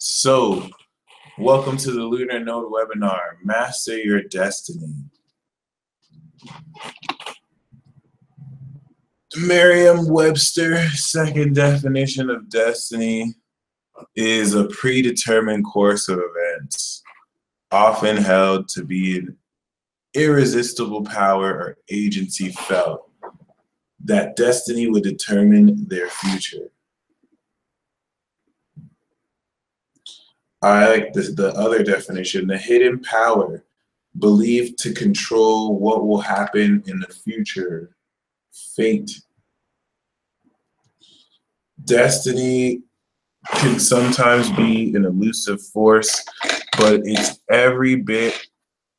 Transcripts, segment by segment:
So, welcome to the Lunar Node webinar, Master Your Destiny. Merriam-Webster, second definition of destiny is a predetermined course of events, often held to be an irresistible power or agency felt that destiny would determine their future. I like the other definition, the hidden power believed to control what will happen in the future, fate. Destiny can sometimes be an elusive force, but it's every bit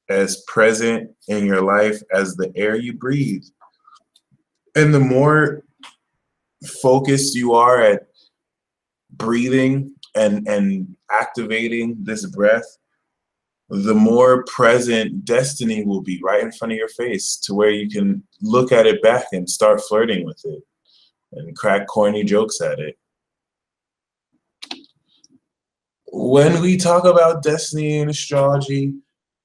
as present in your life as the air you breathe. And the more focused you are at breathing and activating this breath, the more present destiny will be right in front of your face, to where you can look at it back and start flirting with it and crack corny jokes at it. When we talk about destiny in astrology,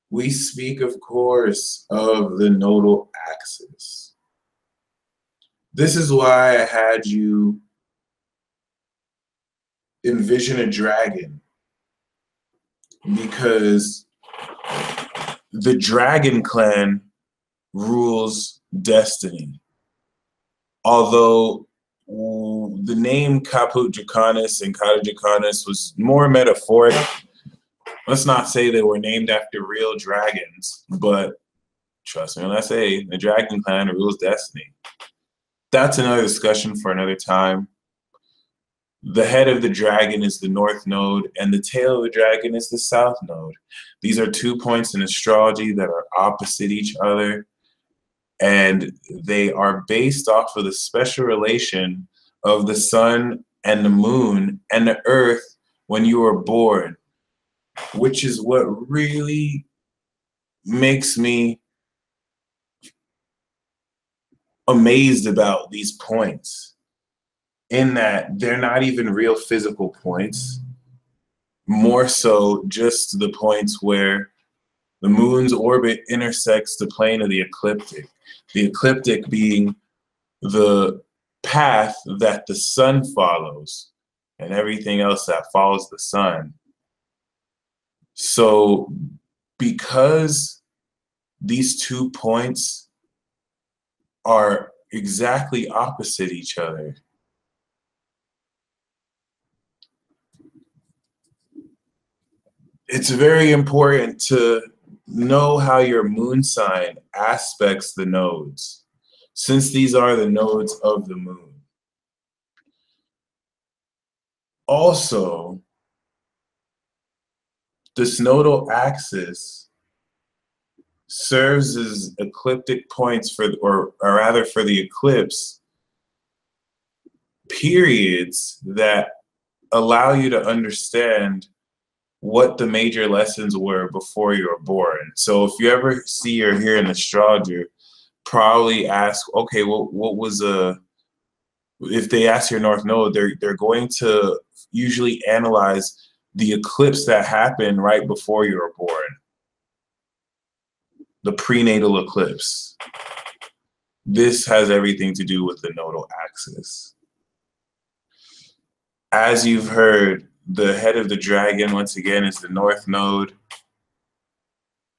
we speak, of course, of the nodal axis. This is why I had you envision a dragon, because the dragon clan rules destiny. Although the name Caput Draconis and Cata Draconis was more metaphoric, let's not say they were named after real dragons, but trust me when I say the dragon clan rules destiny. That's another discussion for another time. The head of the dragon is the north node, and the tail of the dragon is the south node. These are 2 points in astrology that are opposite each other, and they are based off of the special relation of the sun and the moon and the earth when you were born, which is what really makes me amazed about these points, in that they're not even real physical points, more so just the points where the moon's orbit intersects the plane of the ecliptic being the path that the sun follows and everything else that follows the sun. So because these 2 points are exactly opposite each other, it's very important to know how your moon sign aspects the nodes, since these are the nodes of the moon. Also, this nodal axis serves as ecliptic points for, or rather for the eclipse, periods that allow you to understand what the major lessons were before you were born. So if you ever see or hear an astrologer probably ask, okay, well, what was if they ask your north node, they're going to usually analyze the eclipse that happened right before you were born, the prenatal eclipse. This has everything to do with the nodal axis. As you've heard, the head of the dragon, once again, is the north node,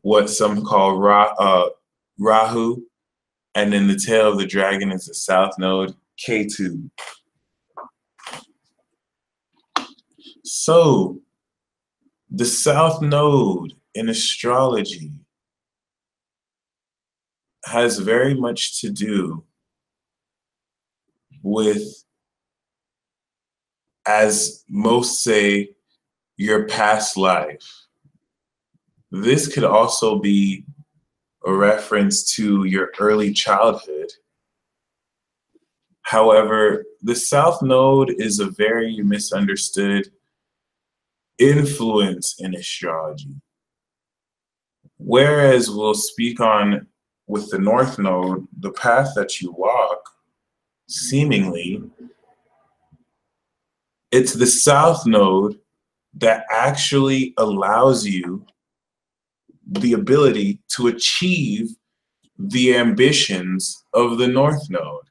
what some call Rahu, and then the tail of the dragon is the south node, Ketu. So, the south node in astrology has very much to do with, as most say, your past life. This could also be a reference to your early childhood. However, the south node is a very misunderstood influence in astrology. Whereas we'll speak on with the north node, the path that you walk, seemingly, it's the south node that actually allows you the ability to achieve the ambitions of the North Node.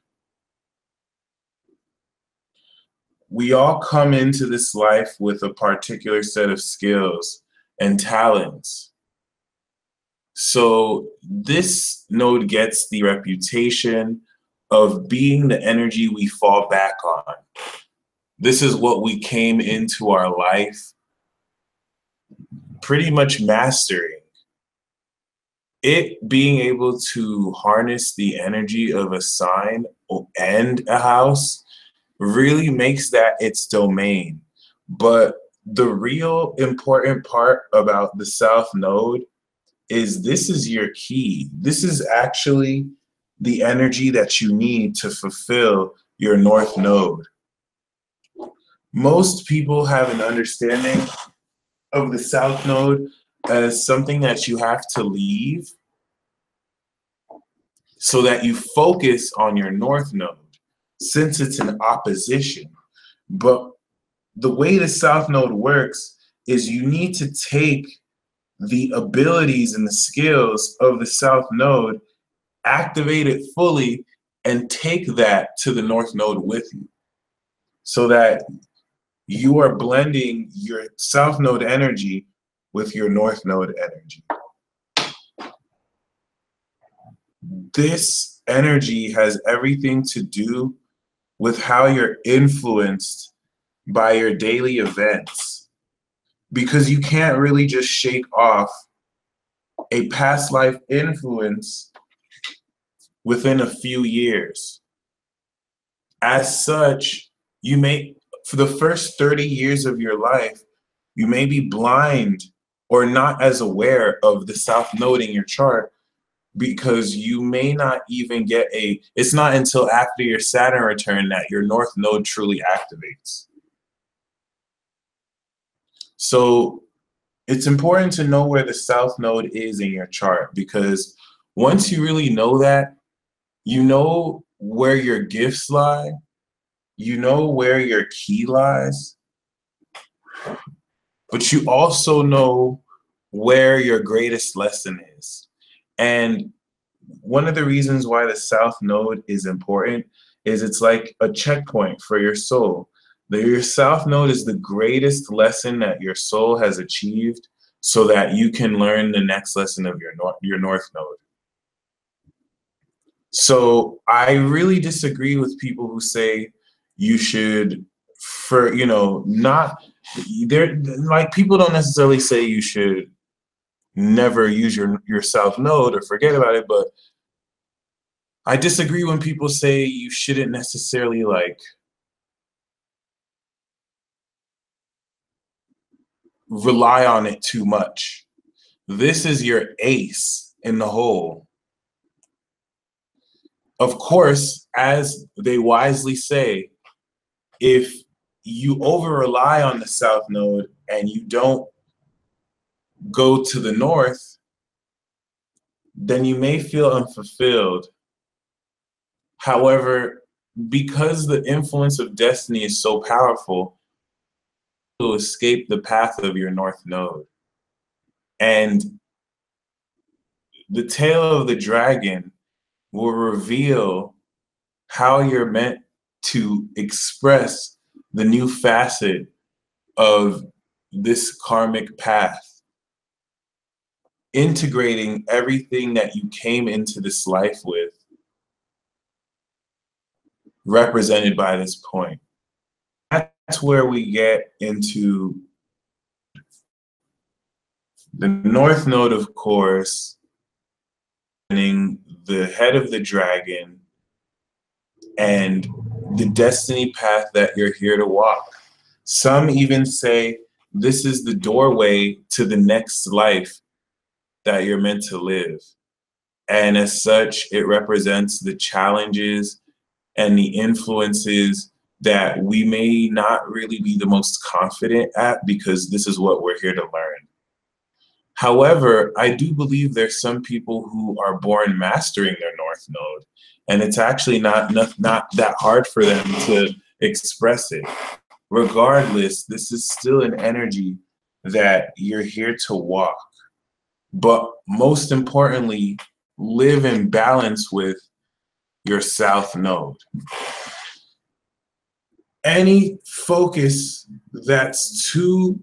We all come into this life with a particular set of skills and talents. So this node gets the reputation of being the energy we fall back on. This is what we came into our life pretty much mastering. It being able to harness the energy of a sign and a house really makes that its domain. But the real important part about the South Node is this is your key. This is actually the energy that you need to fulfill your North Node. Most people have an understanding of the South Node as something that you have to leave so that you focus on your North Node, since it's an opposition. But the way the South Node works is you need to take the abilities and the skills of the South Node, activate it fully, and take that to the North Node with you so that you are blending your South Node energy with your North Node energy. This energy has everything to do with how you're influenced by your daily events, because you can't really just shake off a past life influence within a few years. As such, you may, for the first 30 years of your life, you may be blind or not as aware of the South Node in your chart, because you may not even get it's not until after your Saturn return that your North Node truly activates. So it's important to know where the South Node is in your chart, because once you really know that, you know where your gifts lie, you know where your key lies, but you also know where your greatest lesson is. And one of the reasons why the South Node is important is it's like a checkpoint for your soul. Your South Node is the greatest lesson that your soul has achieved so that you can learn the next lesson of your North Node. So I really disagree with people who say you should, not, they're like, people don't necessarily say you should never use your South Node or forget about it, but I disagree when people say you shouldn't necessarily rely on it too much. This is your ace in the hole. Of course, as they wisely say, if you over rely on the South Node and you don't go to the North, then you may feel unfulfilled. However, because the influence of destiny is so powerful, to escape the path of your North Node. And the tail of the dragon will reveal how you're meant to express the new facet of this karmic path, integrating everything that you came into this life with, represented by this point. That's where we get into the North Node, of course, the head of the dragon and the destiny path that you're here to walk. Some even say this is the doorway to the next life that you're meant to live. And as such, it represents the challenges and the influences that we may not really be the most confident at, because this is what we're here to learn. However, I do believe there's some people who are born mastering their North Node, and it's actually not that hard for them to express it. regardless, this is still an energy that you're here to walk. But most importantly, live in balance with your south node. Any focus that's too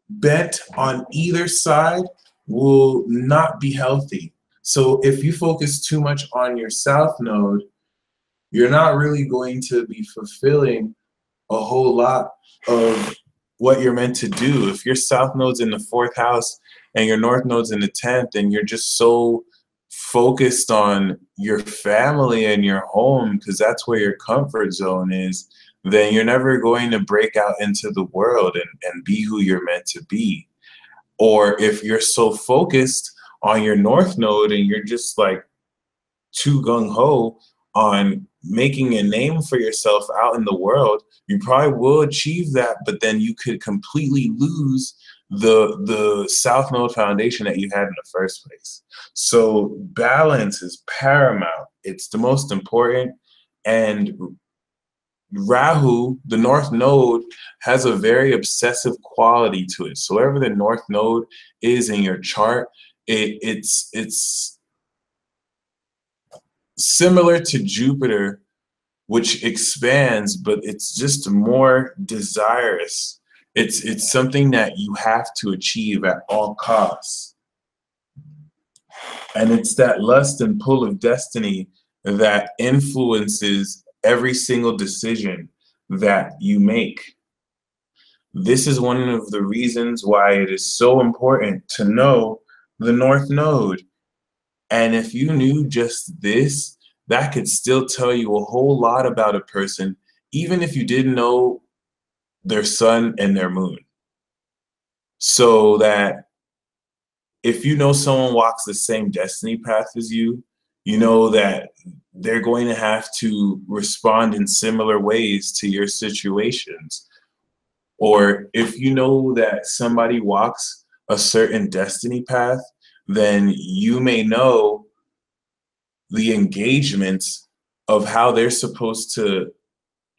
bent on either side will not be healthy. So if you focus too much on your south node, you're not really going to be fulfilling a whole lot of what you're meant to do. If your south node's in the 4th house and your north node's in the 10th, and you're just so focused on your family and your home because that's where your comfort zone is, then you're never going to break out into the world and be who you're meant to be. Or if you're so focused on your north node and you're just like too gung-ho on making a name for yourself out in the world, you probably will achieve that, but then you could completely lose the south node foundation that you had in the first place. So balance is paramount. It's the most important. And Rahu, the north node, has a very obsessive quality to it. So wherever the north node is in your chart, it's similar to Jupiter, which expands, but it's just more desirous. It's something that you have to achieve at all costs. And it's that lust and pull of destiny that influences every single decision that you make. This is one of the reasons why it is so important to know the North Node. And if you knew just this, that could still tell you a whole lot about a person, even if you didn't know their sun and their moon. So that if you know someone walks the same destiny path as you, you know that they're going to have to respond in similar ways to your situations. Or if you know that somebody walks a certain destiny path, then you may know the engagements of how they're supposed to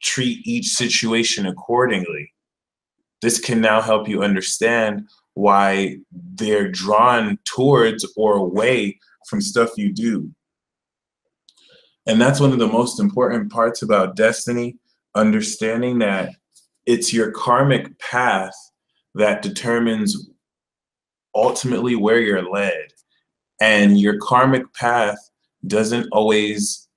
treat each situation accordingly. This can now help you understand why they're drawn towards or away from stuff you do. And that's one of the most important parts about destiny, understanding that it's your karmic path that determines ultimately where you're led. And your karmic path doesn't always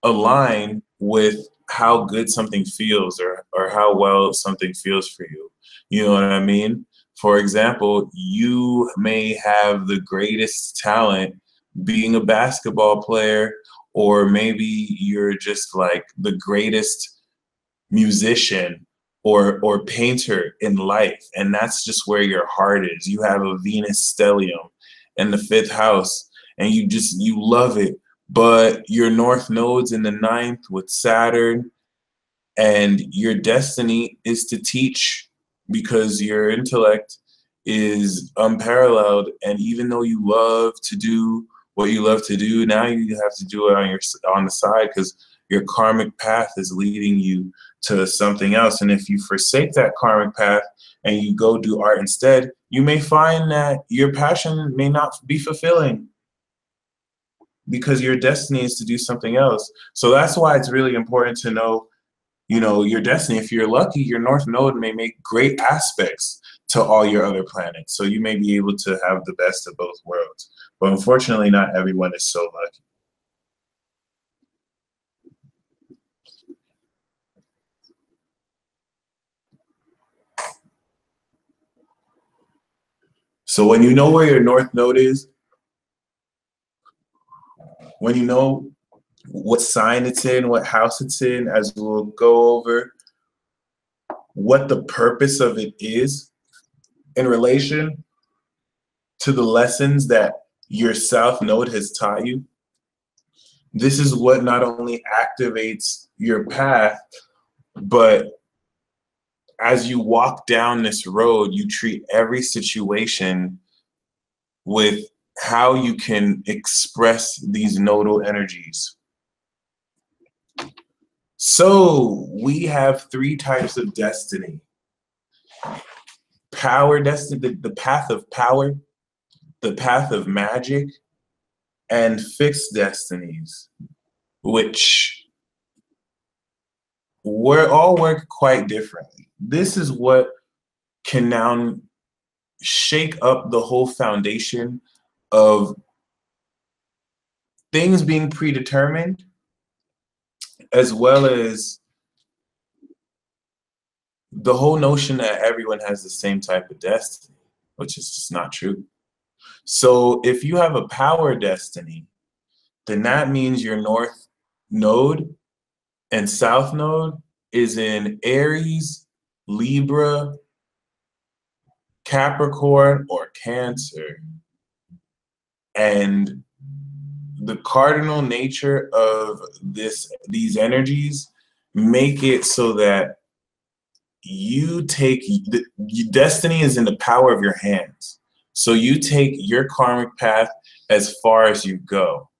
align with how good something feels or how well something feels for you. You know what I mean? For example, you may have the greatest talent being a basketball player, or maybe you're just like the greatest musician or painter in life, and that's just where your heart is. You have a Venus stellium in the 5th house, and you love it, but your north node's in the 9th with Saturn, and your destiny is to teach because your intellect is unparalleled. And even though you love to do what you love to do, now you have to do it on the side because your karmic path is leading you to something else. And if you forsake that karmic path and you go do art instead, you may find that your passion may not be fulfilling because your destiny is to do something else. So that's why it's really important to know, your destiny. If you're lucky, your north node may make great aspects to all your other planets. So you may be able to have the best of both worlds. But unfortunately, not everyone is so lucky. So when you know where your north node is, when you know what sign it's in, what house it's in, as we'll go over, what the purpose of it is in relation to the lessons that your south node has taught you, this is what not only activates your path, but as you walk down this road, you treat every situation with how you can express these nodal energies. So we have three types of destiny. Power destiny, the path of power, the path of magic, and fixed destinies, which all work quite differently. This is what can now shake up the whole foundation of things being predetermined, as well as the whole notion that everyone has the same type of destiny, which is just not true. So if you have a power destiny, then that means your north node and south node is in Aries, Libra, Capricorn, or Cancer. And the cardinal nature of these energies make it so that destiny is in the power of your hands. So you take your karmic path as far as you go.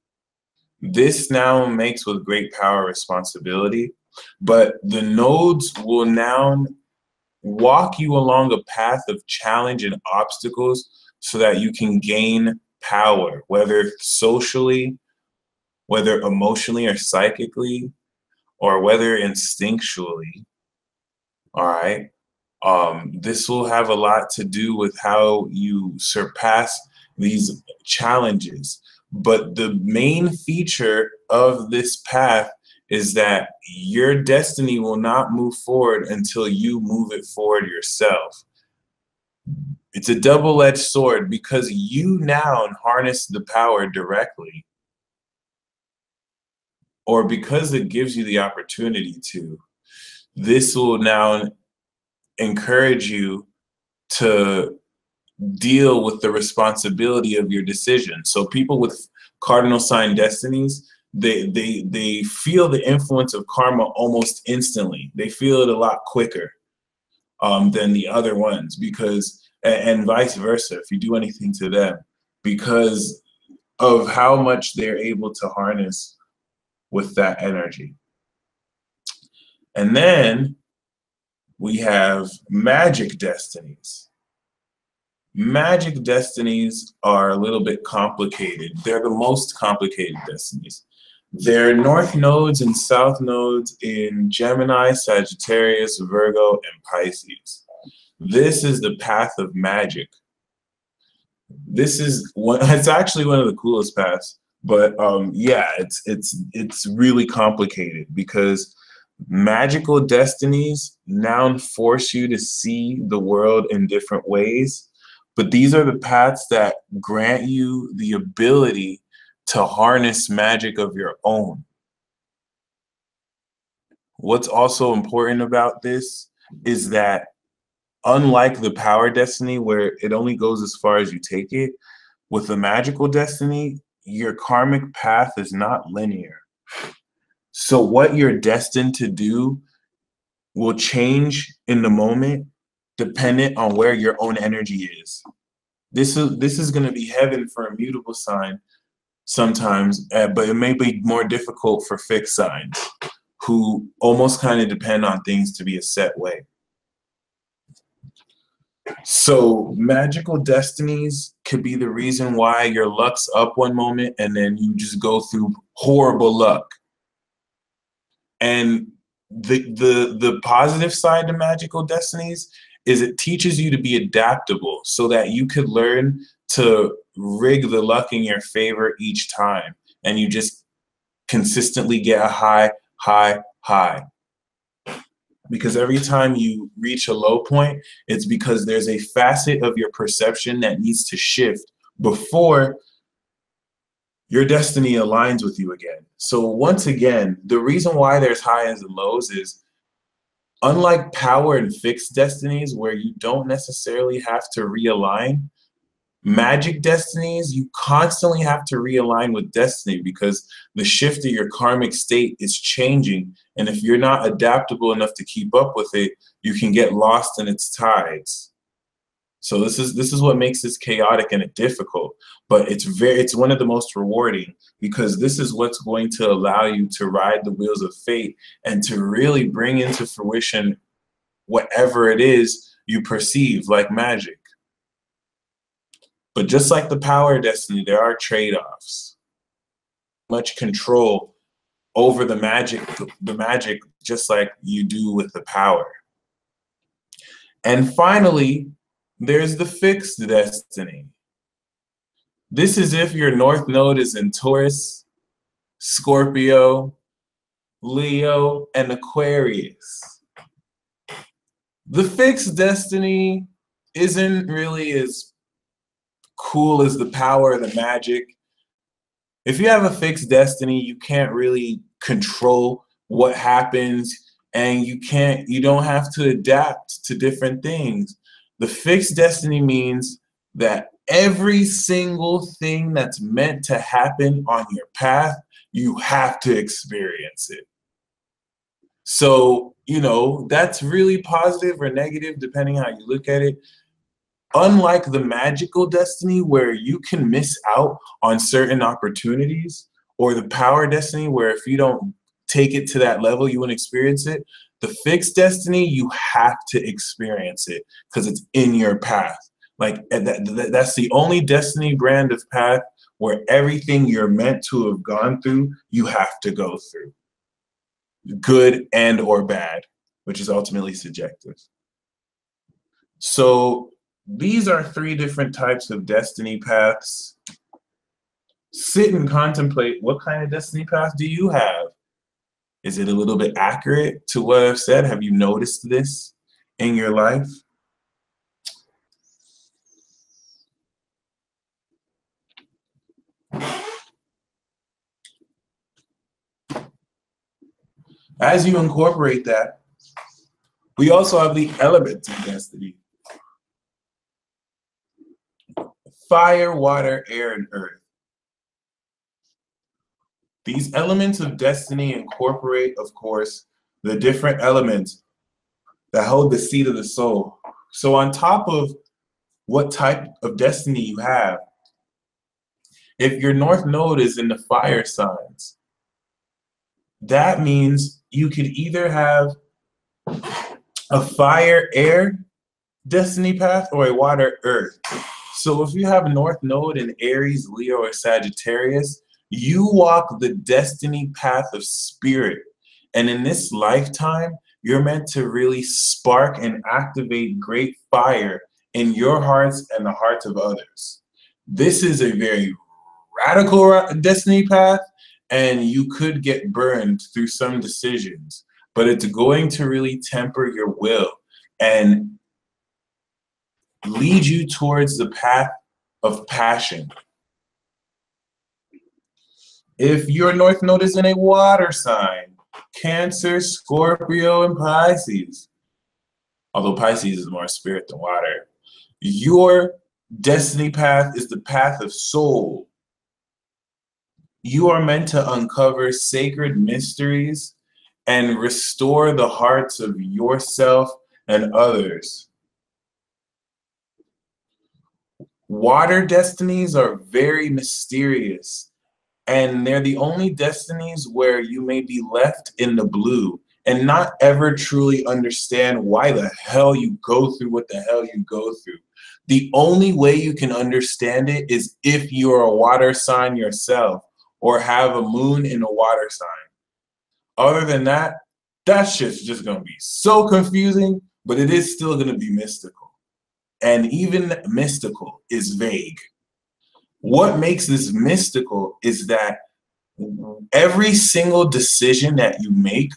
This now makes with great power responsibility, but the nodes will now walk you along a path of challenge and obstacles so that you can gain power, whether socially, whether emotionally or psychically, or whether instinctually. All right. This will have a lot to do with how you surpass these challenges. But the main feature of this path is that your destiny will not move forward until you move it forward yourself. It's a double-edged sword because you now harness the power directly, or because it gives you the opportunity to. This will now encourage you to deal with the responsibility of your decision. So people with cardinal sign destinies, they feel the influence of karma almost instantly. They feel it a lot quicker than the other ones, because and vice versa if you do anything to them, because of how much they're able to harness with that energy. And then we have magic destinies. Magic destinies are a little bit complicated. They're the most complicated destinies. They're north nodes and south nodes in Gemini, Sagittarius, Virgo, and Pisces. This is the path of magic. This is it's actually one of the coolest paths, but yeah, it's really complicated because magical destinies now force you to see the world in different ways. But these are the paths that grant you the ability to harness magic of your own. What's also important about this is that unlike the power destiny where it only goes as far as you take it, with the magical destiny, your karmic path is not linear. So what you're destined to do will change in the moment dependent on where your own energy is. This is going to be heaven for a mutable sign sometimes, but it may be more difficult for fixed signs who almost kind of depend on things to be a set way. So magical destinies could be the reason why your luck's up one moment and then you just go through horrible luck. And the positive side to magical destinies is it teaches you to be adaptable so that you could learn to rig the luck in your favor each time, and you just consistently get a high, high, high. Because every time you reach a low point, it's because there's a facet of your perception that needs to shift before your destiny aligns with you again. So once again, the reason why there's highs and lows is, unlike power and fixed destinies where you don't necessarily have to realign, magic destinies, you constantly have to realign with destiny because the shift of your karmic state is changing. And if you're not adaptable enough to keep up with it, you can get lost in its tides. So this is what makes this chaotic and difficult, but it's one of the most rewarding, because this is what's going to allow you to ride the wheels of fate and to really bring into fruition whatever it is you perceive like magic. But just like the power of destiny, there are trade-offs. Much control over the magic, just like you do with the power. And finally, there's the fixed destiny. This is if your North Node is in Taurus, Scorpio, Leo, and Aquarius. The fixed destiny isn't really as cool as the power of the magic. If you have a fixed destiny, you can't really control what happens, and you don't have to adapt to different things. The fixed destiny means that every single thing that's meant to happen on your path, you have to experience it. So, that's really positive or negative depending how you look at it. Unlike the magical destiny where you can miss out on certain opportunities, or the power destiny where if you don't take it to that level, you won't experience it, the fixed destiny, you have to experience it because it's in your path. Like that's the only destiny brand of path where everything you're meant to have gone through, you have to go through. Good and or bad, which is ultimately subjective. So these are 3 different types of destiny paths. Sit and contemplate, what kind of destiny path do you have? Is it a little bit accurate to what I've said? Have you noticed this in your life? As you incorporate that, we also have the elements of destiny. Fire, water, air, and earth. These elements of destiny incorporate, of course, the different elements that hold the seat of the soul. So on top of what type of destiny you have, if your North Node is in the fire signs, that means you could either have a fire air destiny path or a water earth. So if you have a North Node in Aries, Leo, or Sagittarius, you walk the destiny path of spirit. And in this lifetime, you're meant to really spark and activate great fire in your hearts and the hearts of others. This is a very radical destiny path, and you could get burned through some decisions, but it's going to really temper your will and lead you towards the path of passion. If your North Node is in a water sign, Cancer, Scorpio, and Pisces, although Pisces is more spirit than water, your destiny path is the path of soul. You are meant to uncover sacred mysteries and restore the hearts of yourself and others. Water destinies are very mysterious, and they're the only destinies where you may be left in the blue and not ever truly understand why the hell you go through what the hell you go through. The only way you can understand it is if you're a water sign yourself or have a moon in a water sign. Other than that, that shit's just going to be so confusing, but it is still going to be mystical. And even mystical is vague. What makes this mystical is that every single decision that you make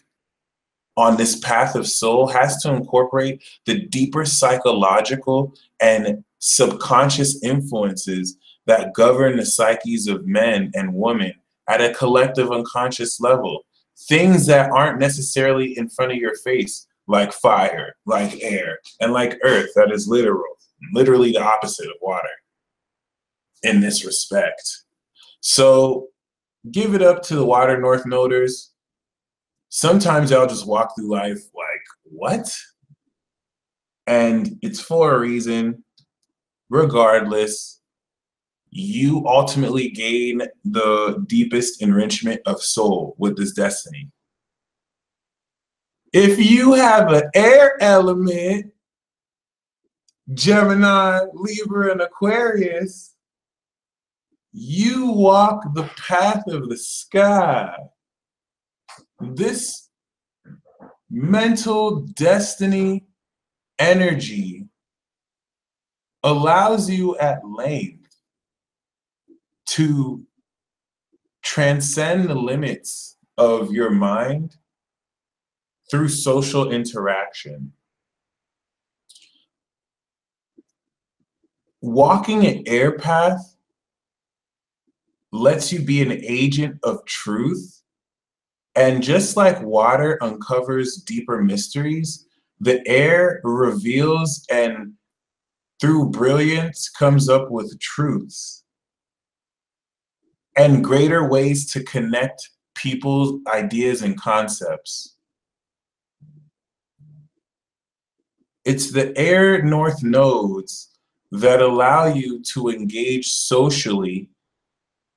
on this path of soul has to incorporate the deeper psychological and subconscious influences that govern the psyches of men and women at a collective unconscious level. Things that aren't necessarily in front of your face, like fire, like air, and like earth, that is literally the opposite of water in this respect. So give it up to the water North Noders. Sometimes y'all just walk through life like, what? And it's for a reason. regardless, you ultimately gain the deepest enrichment of soul with this destiny. If you have an air element, Gemini, Libra, and Aquarius, you walk the path of the sky. This mental destiny energy allows you at length to transcend the limits of your mind through social interaction. Walking an air path lets you be an agent of truth. And just like water uncovers deeper mysteries, the air reveals and through brilliance comes up with truths and greater ways to connect people's ideas and concepts. It's the air north nodes that allow you to engage socially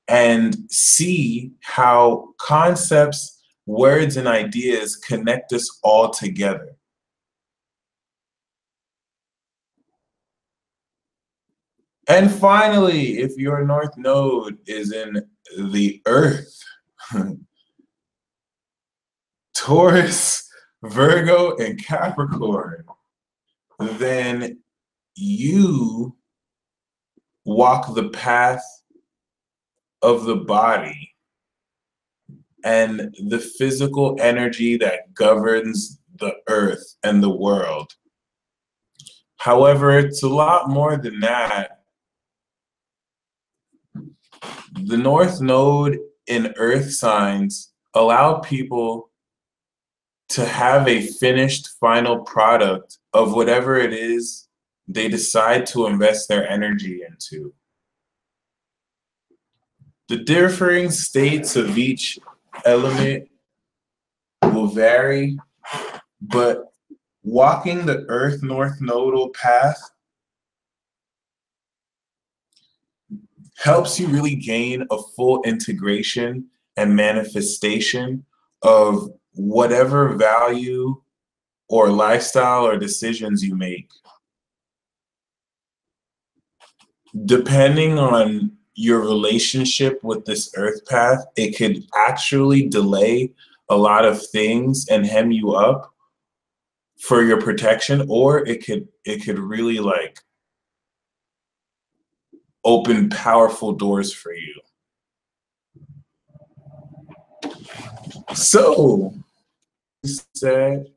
and see how concepts, words, and ideas connect us all together. And finally, if your north node is in the earth, Taurus, Virgo, and Capricorn, then you walk the path of the body and the physical energy that governs the earth and the world. However, it's a lot more than that. The North Node in Earth signs allow people to have a finished final product of whatever it is they decide to invest their energy into. The differing states of each element will vary, but walking the Earth North Nodal path helps you really gain a full integration and manifestation of whatever value or lifestyle or decisions you make. Depending on your relationship with this earth path, it could actually delay a lot of things and hem you up for your protection, or it could really like open powerful doors for you. So, said